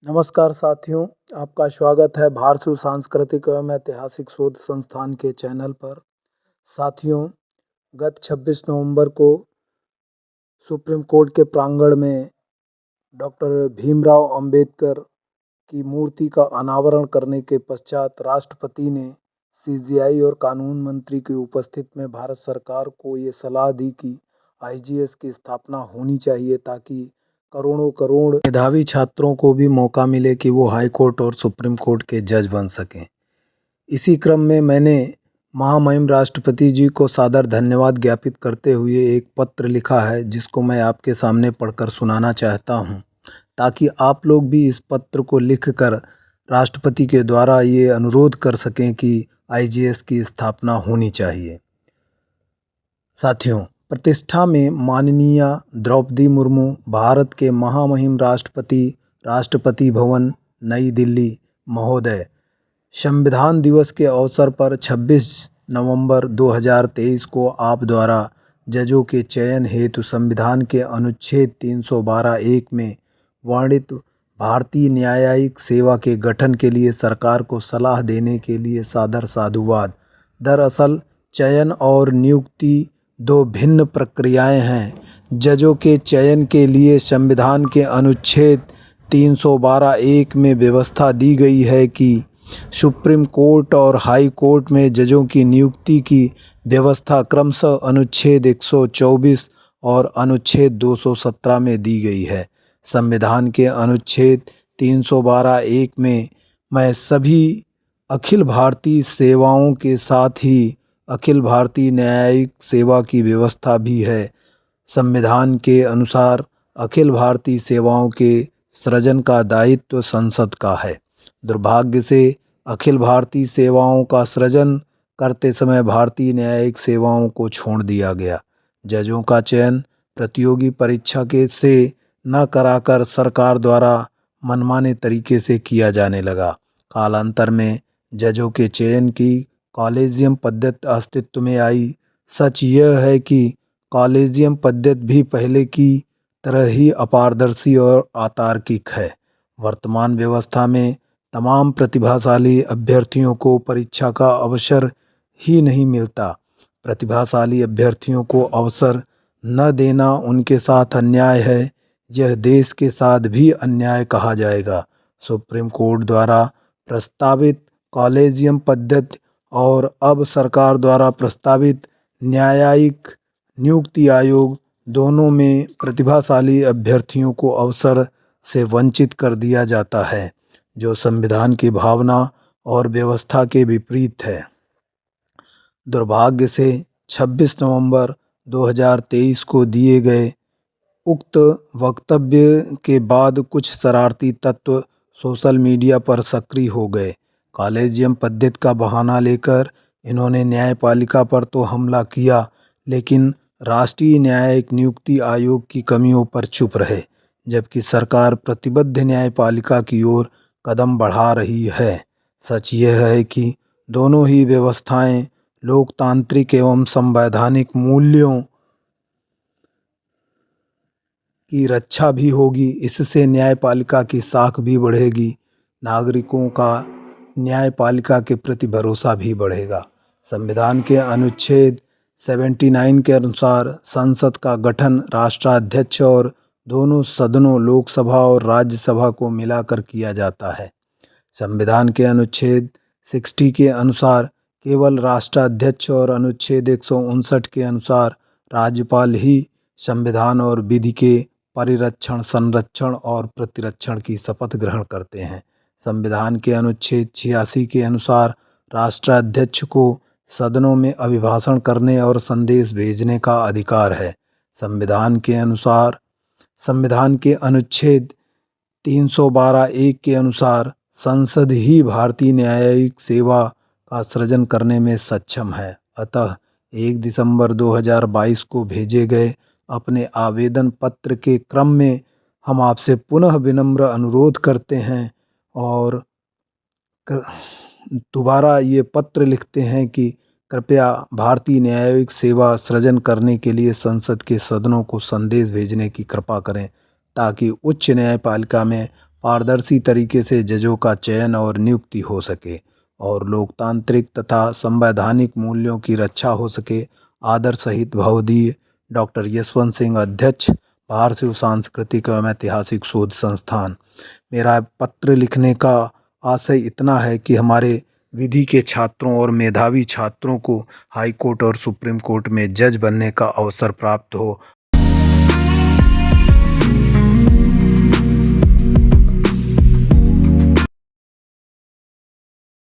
नमस्कार साथियों, आपका स्वागत है भारतीय सांस्कृतिक एवं ऐतिहासिक शोध संस्थान के चैनल पर। साथियों, गत 26 नवंबर को सुप्रीम कोर्ट के प्रांगण में डॉक्टर भीमराव अंबेडकर की मूर्ति का अनावरण करने के पश्चात राष्ट्रपति ने सीजेआई और कानून मंत्री की उपस्थिति में भारत सरकार को ये सलाह दी कि आईजीएस की स्थापना होनी चाहिए ताकि करोड़ मेधावी छात्रों को भी मौका मिले कि वो हाई कोर्ट और सुप्रीम कोर्ट के जज बन सकें। इसी क्रम में मैंने महामहिम राष्ट्रपति जी को सादर धन्यवाद ज्ञापित करते हुए एक पत्र लिखा है, जिसको मैं आपके सामने पढ़कर सुनाना चाहता हूं, ताकि आप लोग भी इस पत्र को लिखकर राष्ट्रपति के द्वारा ये अनुरोध कर सकें कि आईजीएस की स्थापना होनी चाहिए। साथियों, प्रतिष्ठा में माननीय द्रौपदी मुर्मू, भारत के महामहिम राष्ट्रपति, राष्ट्रपति भवन, नई दिल्ली महोदय, संविधान दिवस के अवसर पर 26 नवंबर 2023 को आप द्वारा जजों के चयन हेतु संविधान के अनुच्छेद 312(1) में वर्णित भारतीय न्यायिक सेवा के गठन के लिए सरकार को सलाह देने के लिए सादर साधुवाद। दरअसल चयन और नियुक्ति दो भिन्न प्रक्रियाएं हैं। जजों के चयन के लिए संविधान के अनुच्छेद 312(1) में व्यवस्था दी गई है कि सुप्रीम कोर्ट और हाई कोर्ट में जजों की नियुक्ति की व्यवस्था क्रमशः अनुच्छेद 124 और अनुच्छेद 217 में दी गई है। संविधान के अनुच्छेद 312(1) में मैं सभी अखिल भारतीय सेवाओं के साथ ही अखिल भारतीय न्यायिक सेवा की व्यवस्था भी है। संविधान के अनुसार अखिल भारतीय सेवाओं के सृजन का दायित्व संसद का है। दुर्भाग्य से अखिल भारतीय सेवाओं का सृजन करते समय भारतीय न्यायिक सेवाओं को छोड़ दिया गया। जजों का चयन प्रतियोगी परीक्षा के से न कराकर सरकार द्वारा मनमाने तरीके से किया जाने लगा। कालांतर में जजों के चयन की कॉलेजियम पद्धति अस्तित्व में आई। सच यह है कि कॉलेजियम पद्धति भी पहले की तरह ही अपारदर्शी और अतार्किक है। वर्तमान व्यवस्था में तमाम प्रतिभाशाली अभ्यर्थियों को परीक्षा का अवसर ही नहीं मिलता। प्रतिभाशाली अभ्यर्थियों को अवसर न देना उनके साथ अन्याय है। यह देश के साथ भी अन्याय कहा जाएगा। सुप्रीम कोर्ट द्वारा प्रस्तावित कॉलेजियम पद्धति और अब सरकार द्वारा प्रस्तावित न्यायिक नियुक्ति आयोग दोनों में प्रतिभाशाली अभ्यर्थियों को अवसर से वंचित कर दिया जाता है, जो संविधान की भावना और व्यवस्था के विपरीत है। दुर्भाग्य से 26 नवंबर 2023 को दिए गए उक्त वक्तव्य के बाद कुछ शरारती तत्व सोशल मीडिया पर सक्रिय हो गए। कॉलेजियम पद्धति का बहाना लेकर इन्होंने न्यायपालिका पर तो हमला किया, लेकिन राष्ट्रीय न्यायिक नियुक्ति आयोग की कमियों पर चुप रहे, जबकि सरकार प्रतिबद्ध न्यायपालिका की ओर कदम बढ़ा रही है। सच यह है कि दोनों ही व्यवस्थाएं लोकतांत्रिक एवं संवैधानिक मूल्यों की रक्षा भी होगी। इससे न्यायपालिका की साख भी बढ़ेगी, नागरिकों का न्यायपालिका के प्रति भरोसा भी बढ़ेगा। संविधान के अनुच्छेद 79 के अनुसार संसद का गठन राष्ट्राध्यक्ष और दोनों सदनों लोकसभा और राज्यसभा को मिलाकर किया जाता है। संविधान के अनुच्छेद 60 के अनुसार केवल राष्ट्राध्यक्ष और अनुच्छेद 159 के अनुसार राज्यपाल ही संविधान और विधि के परिरक्षण, संरक्षण और प्रतिरक्षण की शपथ ग्रहण करते हैं। संविधान के अनुच्छेद 86 के अनुसार राष्ट्राध्यक्ष को सदनों में अभिभाषण करने और संदेश भेजने का अधिकार है। संविधान के अनुच्छेद 312(1) के अनुसार संसद ही भारतीय न्यायिक सेवा का सृजन करने में सक्षम है। अतः 1 दिसंबर 2022 को भेजे गए अपने आवेदन पत्र के क्रम में हम आपसे पुनः विनम्र अनुरोध करते हैं और दोबारा ये पत्र लिखते हैं कि कृपया भारतीय न्यायिक सेवा सृजन करने के लिए संसद के सदनों को संदेश भेजने की कृपा करें ताकि उच्च न्यायपालिका में पारदर्शी तरीके से जजों का चयन और नियुक्ति हो सके और लोकतांत्रिक तथा संवैधानिक मूल्यों की रक्षा हो सके। आदर सहित भवदीय डॉक्टर यशवंत सिंह, अध्यक्ष, बाहर शिव सांस्कृतिक एवं ऐतिहासिक शोध संस्थान। मेरा पत्र लिखने का आशय इतना है कि हमारे विधि के छात्रों और मेधावी छात्रों को हाई कोर्ट और सुप्रीम कोर्ट में जज बनने का अवसर प्राप्त हो